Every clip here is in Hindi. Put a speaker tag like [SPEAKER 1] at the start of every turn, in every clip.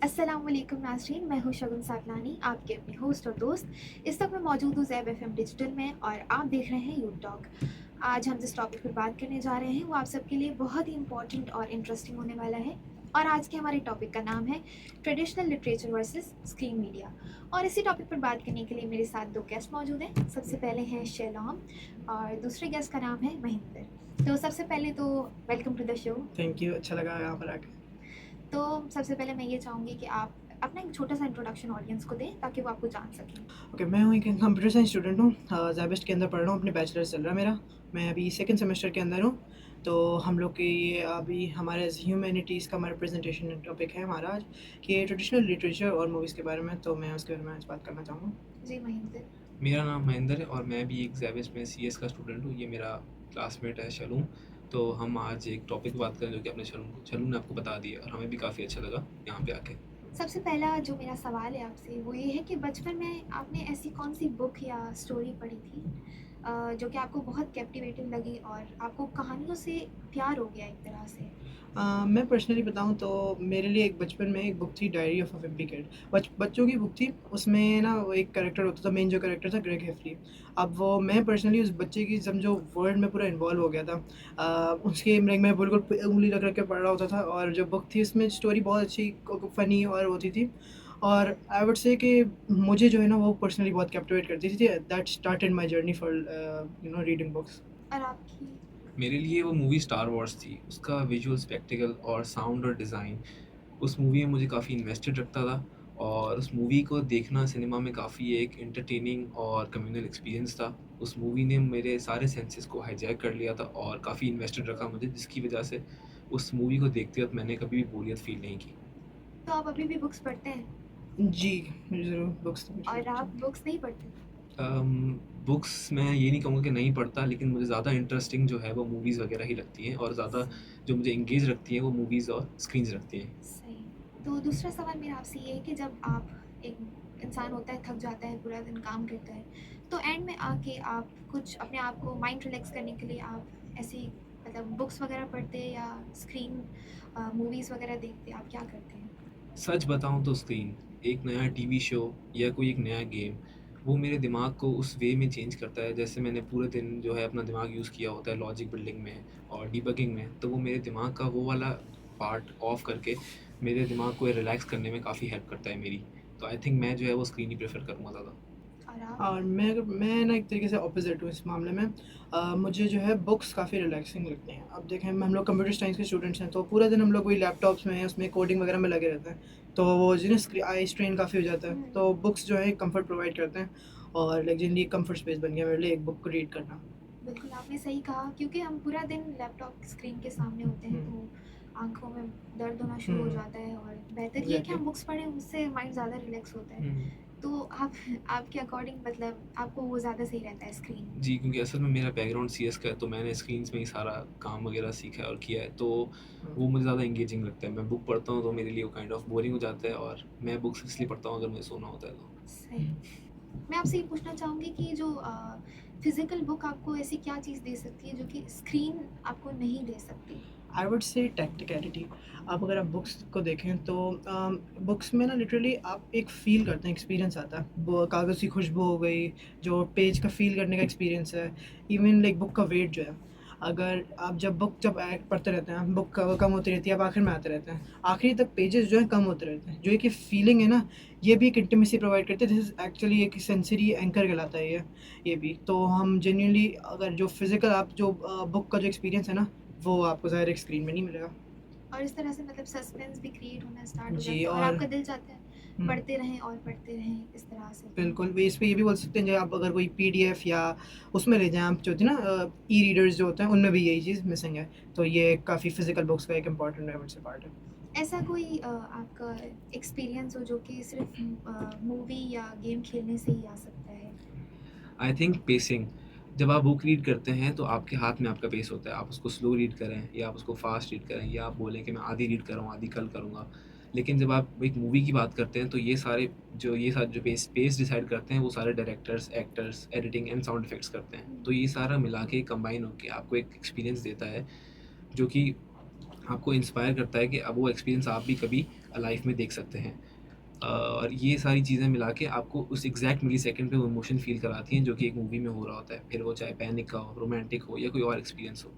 [SPEAKER 1] अस्सलाम वालेकुम नाज़रीन, मैं हूँ शगुन सावलानी, आपके अपनी होस्ट और दोस्त। इस वक्त मैं मौजूद हूँ ज़ैब एफएम डिजिटल में और आप देख रहे हैं यूथ टॉक। आज हम जिस टॉपिक पर बात करने जा रहे हैं वो आप सबके लिए बहुत ही इंपॉर्टेंट और इंटरेस्टिंग होने वाला है। और आज के हमारे टॉपिक का नाम है traditional literature versus screen media. और इसी टॉपिक पर बात करने के लिए मेरे साथ दो गेस्ट मौजूद हैं। सबसे पहले हैं शैलोम और दूसरे गेस्ट का नाम है महेंद्र। तो सबसे पहले तो welcome to the show.
[SPEAKER 2] Thank you, अच्छा लगा यहाँ पर आके।
[SPEAKER 1] तो सबसे पहले मैं ये चाहूँगी कि आप अपना एक छोटा सा इंट्रोडक्शन ऑडियंस को दें ताकि वो आपको जान सकें।
[SPEAKER 2] ओके, मैं हूँ एक कंप्यूटर साइंस स्टूडेंट हूँ, ज़ैबिस्ट के अंदर पढ़ रहा हूँ, अपने बैचलर्स चल रहा है मेरा। मैं अभी सेकंड सेमेस्टर के अंदर हूँ। तो हम लोग के ये अभी हमारे ह्यूमैनिटीज़ का हमारा प्रेजेंटेशन टॉपिक है हमारा आज, कि ट्रेडिशनल लिटरेचर और मूवीज़ के बारे में। तो मैं उसके बारे में आज बात करना चाहूँगा।
[SPEAKER 1] जी महेंद्र।
[SPEAKER 3] मेरा नाम महेंद्र है और मैं भी एक ज़ैविस में सीएस का स्टूडेंट हूँ। ये मेरा क्लासमेट है शलूम। तो हम आज एक टॉपिक बात करें जो कि अपने शलूम ने आपको बता दिया और हमें भी काफ़ी अच्छा लगा यहाँ पे आके।
[SPEAKER 1] सबसे पहला जो मेरा सवाल है आपसे वो ये है कि बचपन में आपने ऐसी कौन सी बुक या स्टोरी पढ़ी थी जो कि आपको बहुत कैप्टिवेटिंग लगी और आपको कहानियों से प्यार हो गया एक तरह से।
[SPEAKER 2] मैं पर्सनली बताऊँ तो मेरे लिए एक बचपन में एक बुक थी, diary of a Wimpy kid. बच्चों की बुक थी। उसमें ना वो एक कैरेक्टर होता था, मेन जो कैरेक्टर था ग्रेग हेफली। अब वो मैं पर्सनली उस बच्चे की समझो वर्ल्ड में पूरा इन्वॉल्व हो गया था। उसके मैं बिल्कुल उंगली रख रख के पढ़ रहा होता था, और जो बुक थी उसमें स्टोरी बहुत अच्छी फ़नी और होती थी। और आई वुड से कि मुझे जो है ना वो पर्सनली बहुत कैप्टिवेट करती थी। That started my journey for reading books.
[SPEAKER 1] और आपकी?
[SPEAKER 3] मेरे लिए वो मूवी स्टार वॉर्स थी। उसका विजुअल स्पेक्टिकल और साउंड और डिज़ाइन उस मूवी में मुझे काफ़ी इन्वेस्टेड रखता था। और उस मूवी को देखना सिनेमा में काफ़ी एक एंटरटेनिंग और कम्युनल एक्सपीरियंस था। उस मूवी ने मेरे सारे सेंसेस को हाईजैक कर लिया था और काफ़ी इन्वेस्टेड रखा मुझे, जिसकी वजह से उस मूवी को देखते वक्त मैंने कभी भी बोरियत फील नहीं की।
[SPEAKER 1] तो आप अभी भी बुक्स पढ़ते हैं?
[SPEAKER 2] जी, मुझे ज़रूर बुक्स तो
[SPEAKER 1] और
[SPEAKER 2] मुझे।
[SPEAKER 1] आप बुक्स नहीं पढ़ते?
[SPEAKER 3] बुक्स मैं ये नहीं कहूँगा कि नहीं पढ़ता, लेकिन मुझे ज़्यादा इंटरेस्टिंग जो है वो मूवीज़ वगैरह ही लगती हैं और ज़्यादा जो मुझे एंगेज रखती हैं वो मूवीज़ और स्क्रीन्स रखती हैं।
[SPEAKER 1] सही। तो दूसरा सवाल मेरा आपसे ये है कि जब आप एक इंसान होता है, थक जाता है, पूरा दिन काम करता है, तो एंड में आके आप कुछ अपने आप को माइंड रिलैक्स करने के लिए आप ऐसी मतलब बुक्स वगैरह पढ़ते हैं या स्क्रीन मूवीज़ वगैरह देखते हैं, आप क्या करते हैं?
[SPEAKER 3] सच बताऊँ तो स्क्रीन, एक नया टीवी शो या कोई एक नया गेम, वो मेरे दिमाग को उस वे में चेंज करता है जैसे मैंने पूरे दिन जो है अपना दिमाग यूज़ किया होता है लॉजिक बिल्डिंग में और डिबगिंग में, तो वो मेरे दिमाग का वो वाला पार्ट ऑफ करके मेरे दिमाग को रिलैक्स करने में काफ़ी हेल्प करता है मेरी। तो आई थिंक मैं जो है वो स्क्रीन ही प्रेफ़र करूँगा ज़्यादा।
[SPEAKER 1] और आप?
[SPEAKER 2] और मैं ना एक तरीके से ऑपोजिट हूँ इस मामले में। मुझे जो है बुक्स काफ़ी रिलैक्सिंग लगती हैं। अब देखें, हम लोग कंप्यूटर साइंस के स्टूडेंट्स हैं, तो पूरा दिन हम लोग वही लैपटॉप्स में उसमें कोडिंग वगैरह में लगे रहते हैं। तो वो जो है आई स्ट्रेन काफ़ी हो जाता है। तो बुक्स जो है कंफर्ट प्रोवाइड करते हैं, और लाइक जनरली कंफर्ट स्पेस बन गया मेरे लिए एक बुक को रीड करना।
[SPEAKER 1] बिल्कुल आपने सही कहा क्योंकि हम पूरा दिन लैपटॉप स्क्रीन के सामने होते हैं
[SPEAKER 2] हम्म,
[SPEAKER 1] तो आंखों में दर्द होना शुरू हो जाता है और बेहतर ये है कि
[SPEAKER 2] एग्जैक्टली।
[SPEAKER 1] हम बुक्स पढ़ें, उससे माइंड ज़्यादा रिलैक्स होता है।
[SPEAKER 3] हुँ।
[SPEAKER 1] तो आप आपके अकॉर्डिंग मतलब आपको वो ज़्यादा सही रहता है स्क्रीन?
[SPEAKER 3] जी, क्योंकि असल में मेरा बैकग्राउंड सीएस का है, तो मैंने स्क्रीन्स में ही सारा काम वगैरह सीखा है और किया है, तो वो मुझे ज़्यादा एंगेजिंग लगता है। मैं बुक पढ़ता हूँ तो मेरे लिए वो काइंड ऑफ बोरिंग हो जाता है और मैं बुक्स इसलिए पढ़ता हूँ अगर मुझे सोना होता है तो।
[SPEAKER 1] सही। मैं आपसे ये पूछना चाहूँगी कि जो फिज़िकल बुक आपको ऐसी क्या चीज़ दे सकती है जो कि स्क्रीन आपको नहीं दे सकती?
[SPEAKER 2] I would say टैक्टिकलिटी। आप अगर आप बुक्स को देखें तो बुक्स में ना लिटरली आप एक फ़ील करते हैं, एक्सपीरियंस आता है। वो कागज़ की खुशबू हो गई, जो पेज का फ़ील करने का एक्सपीरियंस है, इवन लाइक बुक का वेट जो है। अगर आप जब पढ़ते रहते हैं, बुक कम होती रहती है, आप आखिर में आते रहते हैं, आखिरी तक पेजेस जो हैं कम होते रहते हैं। जो एक ये फीलिंग है ना, ये भी एक इंटीमेसी प्रोवाइड करते हैं। दिस इज़ एक्चुअली एक सेंसरी एंकर कहलाता है ये भी। तो हम जेन्युइनली अगर जो फिज़िकल आप जो बुक का जो एक्सपीरियंस है ना, वो आपको ज़ाहिर एक स्क्रीन में नहीं मिलेगा।
[SPEAKER 1] और इस तरह से मतलब सस्पेंस भी क्रिएट होना स्टार्ट हो
[SPEAKER 2] जी।
[SPEAKER 1] जाता है और
[SPEAKER 2] और
[SPEAKER 1] आपका दिल चाहता है
[SPEAKER 2] हुँ,
[SPEAKER 1] पढ़ते रहें और पढ़ते रहें इस तरह से कि
[SPEAKER 2] बिल्कुल, वे इस पे ये भी बोल सकते हैं, जो आप अगर कोई पीडीएफ या उसमें ले जाएँ, आप जो होती है ना ई-रीडर्स जो होते हैं, उनमें भी यही चीज़ मिसिंग है। तो ये काफ़ी फिज़िकल बुक्स का एक important I would say part है।
[SPEAKER 1] ऐसा कोई आपका एक्सपीरियंस हो जो कि सिर्फ मूवी या गेम खेलने से ही आ सकता है?
[SPEAKER 3] आई थिंक पेसिंग, जब आप बुक रीड करते हैं तो आपके हाथ में आपका पेस होता है। आप उसको स्लो रीड करें या आप उसको फ़ास्ट रीड करें या आप बोलें कि मैं आधी रीड कर रहा हूँ, आधी कल करूँगा। लेकिन जब आप एक मूवी की बात करते हैं तो ये सारे जो पेस पेस डिसाइड करते हैं वो सारे directors, actors, editing and sound effects करते हैं। तो ये सारा मिला के कंबाइन होके आपको एक एक्सपीरियंस देता है, जो कि आपको इंस्पायर करता है कि अब वो एक्सपीरियंस आप भी कभी लाइफ में देख सकते हैं। और ये सारी चीज़ें मिला के आपको उस एग्जैक्ट मिली सेकंड पे वो इमोशन फील कराती हैं जो कि एक मूवी में हो रहा होता है, फिर वो चाहे पैनिक का हो, रोमांटिक हो या कोई और एक्सपीरियंस हो।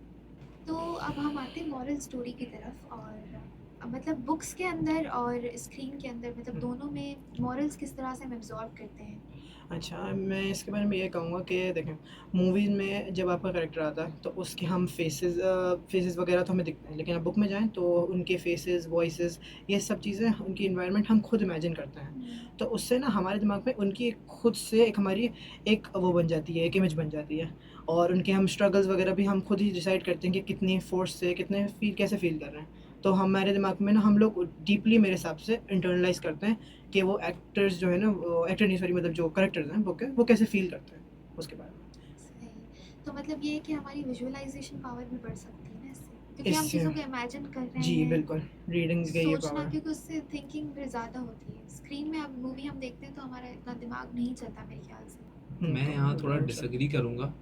[SPEAKER 1] तो अब हम आते हैं मॉरल स्टोरी की तरफ और मतलब बुक्स के अंदर और स्क्रीन के अंदर मतलब
[SPEAKER 2] हुँ।
[SPEAKER 1] दोनों में मॉरल्स किस तरह से हम एब्जॉर्ब करते हैं?
[SPEAKER 2] अच्छा, मैं इसके बारे में ये कहूँगा कि देखें, मूवीज़ में जब आपका कैरेक्टर आता है, तो उसके हम फेसेस वगैरह तो हमें दिखते हैं, लेकिन आप बुक में जाएँ, तो उनके फेसेस, वॉइसेस, ये सब चीज़ें, उनकी एनवायरनमेंट हम खुद इमेजिन करते हैं।
[SPEAKER 1] हुँ।
[SPEAKER 2] तो उससे ना हमारे दिमाग में उनकी एक खुद से एक हमारी एक वो बन जाती है, एक इमेज बन जाती है और उनके हम स्ट्रगल्स वगैरह भी हम खुद ही डिसाइड करते हैं कि कितनी फ़ोर्स से, कितने कैसे फ़ील कर रहे हैं। तो हमारे दिमाग में ना हम लोग डीपली मेरे हिसाब से इंटरनलाइज़ करते हैं कि वो एक्टर्स जो है ना, वो एक्टर नहीं सॉरी, मतलब जो कैरेक्टर्स हैं बुक के, वो कैसे फ़ील करते हैं उसके बारे में।
[SPEAKER 1] सही। तो मतलब ये है कि हमारी विजुअलाइज़ेशन पावर भी बढ़ सकती है ना इससे? क्योंकि हम
[SPEAKER 2] इससे
[SPEAKER 1] चीज़ों को इमेजिन कर रहे
[SPEAKER 2] जी,
[SPEAKER 1] हैं,
[SPEAKER 2] बिल्कुल, रीडिंग की ये
[SPEAKER 1] सोचना
[SPEAKER 2] पावर।
[SPEAKER 1] क्योंकि उससे थिंकिंग फिर ज़्यादा होती है। स्क्रीन में अब मूवी हम देखते हैं तो हमारा इतना दिमाग नहीं चलता मेरे ख़्याल से।
[SPEAKER 3] मैं यहाँ थोड़ा
[SPEAKER 2] राइट सर।
[SPEAKER 3] डिसएग्री करूँगा,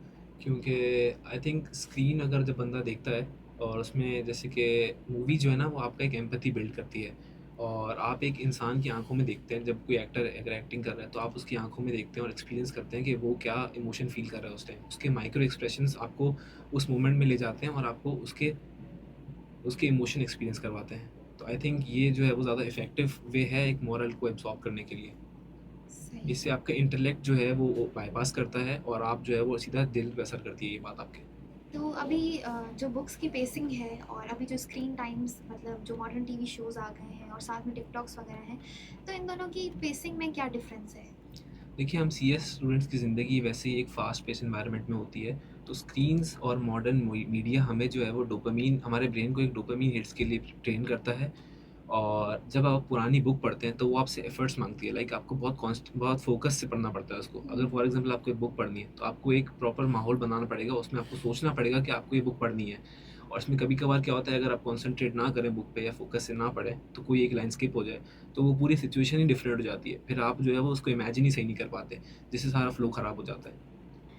[SPEAKER 3] क्योंकि आई थिंक स्क्रीन अगर जब बंदा देखता है और उसमें जैसे कि मूवी जो है ना वो आपका एक एम्पैथी बिल्ड करती है, और आप एक इंसान की आंखों में देखते हैं जब कोई एक्टर अगर एक्टिंग कर रहा है तो आप उसकी आंखों में देखते हैं और एक्सपीरियंस करते हैं कि वो क्या इमोशन फील कर रहा है उस टाइम। उसके माइक्रो एक्सप्रेशंस आपको उस मोमेंट में ले जाते हैं और आपको उसके उसके इमोशन एक्सपीरियंस करवाते हैं। तो आई थिंक ये जो है वो ज़्यादा इफेक्टिव वे है एक मॉरल को एब्जॉर्ब करने के लिए।
[SPEAKER 1] सही।
[SPEAKER 3] इससे आपका इंटेलेक्ट जो है वो बाईपास करता है और आप जो है वो सीधा दिल पे असर करती है ये बात आपके।
[SPEAKER 1] तो अभी जो बुक्स की पेसिंग है और अभी जो स्क्रीन टाइम्स मतलब जो मॉडर्न टीवी शोज़ आ गए हैं और साथ में टिकटॉक्स वगैरह हैं, तो इन दोनों की पेसिंग में क्या डिफरेंस है?
[SPEAKER 3] देखिए, हम सीएस स्टूडेंट्स की ज़िंदगी वैसे ही एक फ़ास्ट पेस एनवायरनमेंट में होती है, तो स्क्रीन्स और मॉडर्न मीडिया हमें जो है वो डोपामाइन, हमारे ब्रेन को एक डोपामाइन हिट्स के लिए ट्रेन करता है। और जब आप पुरानी बुक पढ़ते हैं तो वो आपसे एफर्ट्स माँगती है, लाइक आपको बहुत फ़ोकस से पढ़ना पड़ता है उसको। अगर
[SPEAKER 1] हुँ।
[SPEAKER 3] फॉर एग्ज़ाम्पल आपको एक बुक पढ़नी है, तो आपको एक प्रॉपर माहौल बनाना पड़ेगा, उसमें आपको सोचना पड़ेगा कि आपको ये बुक पढ़नी है। और इसमें कभी-कभार क्या होता है, अगर आप कॉन्संट्रेट ना करें बुक पे या फ़ोकस से ना पढ़ें, तो कोई एक लाइन स्किप हो जाए, तो वो पूरी सिचुएशन ही डिफरेंट हो जाती है। फिर आप जो है वो उसको इमेजिन ही सही नहीं कर पाते, जिससे सारा फ्लो ख़राब हो जाता है।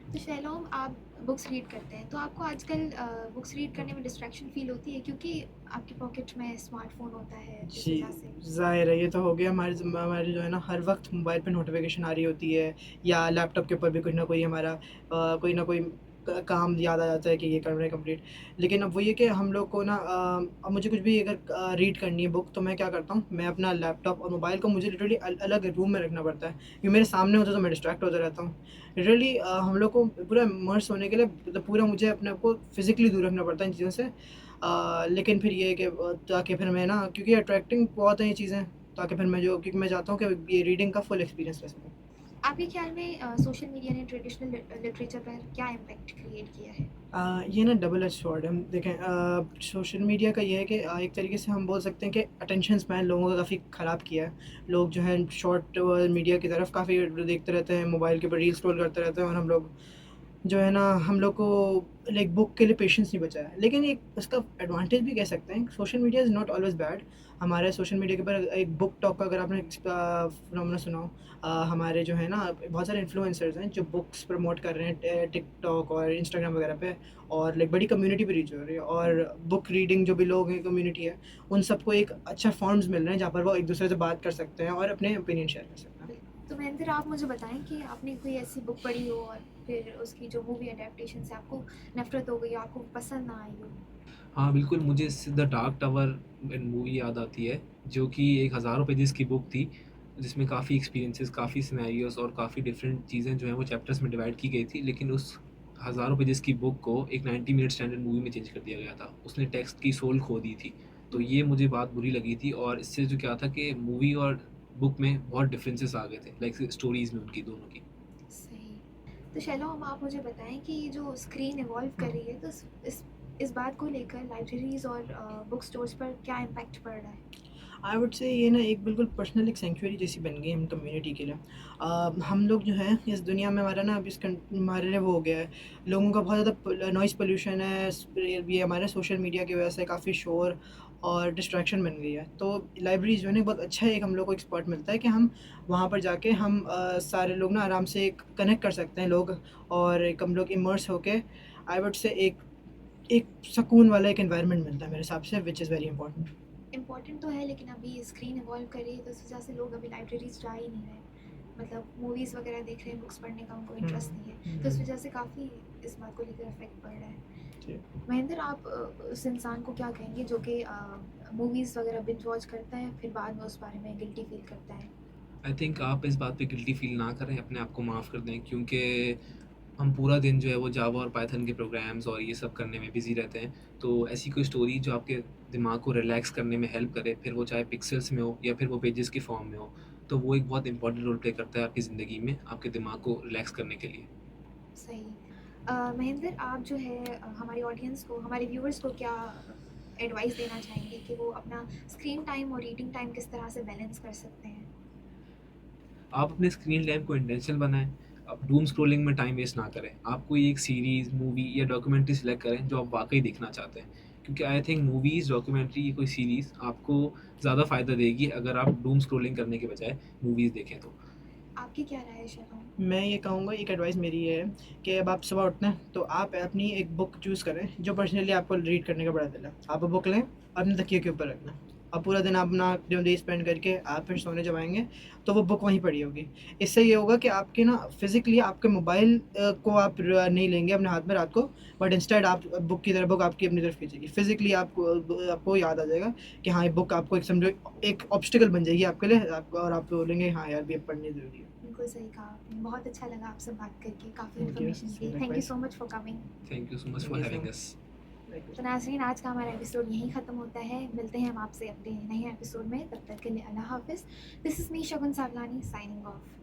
[SPEAKER 1] तो शैलोम आप बुक्स रीड करते हैं, तो आपको आजकल बुक्स रीड करने में डिस्ट्रैक्शन फ़ील होती है क्योंकि आपकी पॉकेट में स्मार्टफ़ोन होता है इस
[SPEAKER 2] जी,
[SPEAKER 1] वजह से?
[SPEAKER 2] ज़ाहिर है, ये तो हो गया हमारी जो है ना, हर वक़्त मोबाइल पे नोटिफ़िकेशन आ रही होती है या लैपटॉप के ऊपर भी कुछ ना कोई हमारा कोई ना कोई क काम याद आ जाता है कि ये करना है कंप्लीट। लेकिन अब वही है कि हम लोग को ना अब मुझे कुछ भी अगर रीड करनी है बुक, तो मैं क्या करता हूँ, मैं अपना लैपटॉप और मोबाइल को मुझे लिटरली अलग रूम में रखना पड़ता है। ये मेरे सामने होता है तो मैं डिस्ट्रैक्ट होता रहता हूँ। लिटरली हम लोग को पूरा इमर्स होने के लिए मतलब पूरा मुझे अपने आप को फ़िज़िकली दूर रखना पड़ता है इन चीज़ों से। लेकिन फिर ये है कि ताकि फिर मैं ना, क्योंकि अट्रैक्टिंग बहुत हैं ये चीज़ें, ताकि फिर मैं जो क्योंकि मैं चाहता हूँ कि ये रीडिंग का फुल एक्सपीरियंस ले सकूँ।
[SPEAKER 1] आपके ख़्याल में सोशल मीडिया ने ट्रेडिशनल लिटरेचर पर क्या इम्पैक्ट क्रिएट किया है?
[SPEAKER 2] ये ना डबल एज स्वॉर्ड है। देखें, सोशल मीडिया का ये है कि एक तरीके से हम बोल सकते हैं कि अटेंशन स्पैन लोगों का काफ़ी ख़राब किया है। लोग जो है शॉर्ट मीडिया की तरफ काफ़ी देखते रहते हैं, मोबाइल के ऊपर रील स्क्रॉल करते रहते हैं और हम लोग जो है ना, हम लोग को लाइक बुक के लिए पेशेंस नहीं बचा है। लेकिन एक उसका एडवांटेज भी कह सकते हैं, social media is not always bad. हमारे सोशल मीडिया के ऊपर एक बुक टॉक का अगर आपने फिनोमेना सुना हो, हमारे जो है ना बहुत सारे इन्फ्लुएंसर्स हैं जो बुक्स प्रमोट कर रहे हैं टिकटॉक और इंस्टाग्राम वगैरह पे, और लाइक बड़ी कम्युनिटी भी रीच हो रही है, और बुक रीडिंग जो भी लोग हैं, कम्युनिटी है, उन सबको एक अच्छा फॉर्म्स मिल रहे हैं जहाँ पर वो एक दूसरे से बात कर सकते हैं और अपने ओपिनियन शेयर कर सकते हैं।
[SPEAKER 1] बिल्कुल। तो महेंद्र आप मुझे बताएँ कि आपने कोई ऐसी बुक पढ़ी हो और फिर उसकी जो मूवी अडैप्टेशन से आपको नफ़रत हो गई हो, आपको पसंद ना आई हो?
[SPEAKER 3] हाँ, बिल्कुल, मुझे इससे द डार्क टावर मूवी याद आती है, जो कि एक हज़ारों पेजेज़ की बुक थी, जिसमें काफ़ी एक्सपीरियंसेस, काफ़ी सिनेरियोज़ और काफ़ी डिफरेंट चीज़ें जो हैं वो चैप्टर्स में डिवाइड की गई थी। लेकिन उस हज़ारों पेजेज़ की बुक को एक 90 मिनट स्टैंडर्ड मूवी में चेंज कर दिया गया था। उसने टेक्स्ट की सोल खो दी थी। तो ये मुझे बात बुरी लगी थी, और इससे जो क्या था कि मूवी और बुक में बहुत डिफरेंसेस आ गए थे, लाइक स्टोरीज़ में उनकी दोनों की।
[SPEAKER 1] सही। तो शैलोम आप मुझे बताएँ कि ये जो स्क्रीन इवॉल्व कर रही है तो इस बात को लेकर लाइब्रेरीज़ और बुक स्टोर्स पर क्या इम्पैक्ट पड़ रहा है?
[SPEAKER 2] आई वुड से ये ना एक बिल्कुल पर्सनल एक सेंचुरी जैसी बन गई हम कम्युनिटी के लिए। हम लोग जो हैं इस दुनिया में, हमारा ना अब हमारे लिए वो हो गया है, लोगों का बहुत ज़्यादा नॉइज़ पोल्यूशन है, ये हमारे सोशल मीडिया की वजह से काफ़ी शोर और डिस्ट्रैक्शन बन गई है। तो लाइब्रेरी जो है ना, बहुत अच्छा एक हम लोग को एक स्पॉट मिलता है कि हम वहाँ पर जाके हम सारे लोग ना आराम से एक कनेक्ट कर सकते हैं लोग, और एक हम लोग इमर्स होके आई वुड से एक एक सुकून वाला एक एनवायरनमेंट मिलता है मेरे हिसाब से, which is very important.
[SPEAKER 1] Important तो है, लेकिन अभी स्क्रीन इवॉल्व कर रही है, तो इस वजह से लोग अभी लाइब्रेरीज जा ही नहीं रहे। मतलब मूवीज़ वगैरह देख रहे हैं, बुक्स पढ़ने का उनको इंटरेस्ट नहीं है, तो इस वजह से काफ़ी इस बात को लेकर इफेक्ट पड़ रहा है।
[SPEAKER 2] जी।
[SPEAKER 1] महेंद्र, आप उस इंसान को क्या कहेंगे जो कि मूवीज़ वगैरह बिंज वॉच करता है, फिर बाद में उस बारे में गिल्टी फील करता है?
[SPEAKER 3] आई थिंक आप इस बात पे गिल्टी फ़ील ना करें, अपने आप को माफ़ कर दें, क्योंकि हम पूरा दिन जो है वो जावा और पाइथन के प्रोग्राम्स और ये सब करने में बिज़ी रहते हैं। तो ऐसी कोई स्टोरी जो आपके दिमाग को रिलैक्स करने में हेल्प करे, फिर वो चाहे पिक्सेल्स में हो या फिर वो पेजेस की फॉर्म में हो, तो वो एक बहुत इंपॉर्टेंट रोल प्ले करता है आपकी ज़िंदगी में, आपके दिमाग को रिलैक्स करने के लिए।
[SPEAKER 1] सही। महेंद्र, आप जो है हमारी ऑडियंस को, हमारे व्यूअर्स को क्या एडवाइस देना चाहेंगे कि वो अपना स्क्रीन टाइम और रीडिंग टाइम किस तरह से बैलेंस कर सकते हैं?
[SPEAKER 3] आप अपने स्क्रीन टाइम को इंटेंशनल बनाएँ, आप डूम स्क्रॉलिंग में टाइम वेस्ट ना करें। आप कोई एक सीरीज़, मूवी या डॉक्यूमेंट्री सेलेक्ट करें जो आप वाक़ई देखना चाहते हैं। क्योंकि आई थिंक मूवीज़, डॉक्यूमेंट्री या कोई सीरीज़ आपको ज़्यादा फ़ायदा देगी अगर आप डूम स्क्रॉलिंग करने के बजाय मूवीज़ देखें तो।
[SPEAKER 1] आपकी क्या राय है शगुन?
[SPEAKER 2] मैं ये कहूँगा, एक एडवाइस मेरी ये है कि अब आप सुबह उठते हैं तो आप अपनी एक बुक चूज़ करें जो पर्सनली आपको रीड करने का बड़ा दिल है। आप वो बुक लें, अपने तकिए के ऊपर रखना। अब पूरा दिन आप अपना जो डे स्पेंड करके आप फिर सोने जब आएँगे तो वो बुक वहीं पड़ी होगी। इससे ये होगा कि आपके ना फ़िज़िकली आपके मोबाइल को आप नहीं लेंगे अपने हाथ में रात को, बट इंस्टेड आप बुक की तरफ, बुक आपकी अपनी तरफ खींचेगी। फ़िज़िकली आपको याद आ जाएगा कि हाँ, ये बुक आपको एक समझो एक ऑब्स्टिकल बन जाएगी आपके लिए, आप और आप बोलेंगे हाँ यार, ये पढ़नी ज़रूरी है।
[SPEAKER 1] बिल्कुल सही कहा आपने। बहुत अच्छा लगा आपसे बात करके, काफ़ी
[SPEAKER 2] thank you.
[SPEAKER 1] Information the. Thank you
[SPEAKER 2] Likewise.
[SPEAKER 1] So much for coming.
[SPEAKER 3] Thank you so much
[SPEAKER 2] Thank
[SPEAKER 3] for
[SPEAKER 2] you so
[SPEAKER 3] having
[SPEAKER 2] much.
[SPEAKER 3] Us.
[SPEAKER 2] Likewise.
[SPEAKER 1] तो नाज़रीन, आज का हमारा एपिसोड यहीं ख़त्म होता है। मिलते हैं हम आपसे अपने नए एपिसोड में, तब तक के लिए अल्लाह हाफ़िज़। This is me Shagun Sawlani signing of.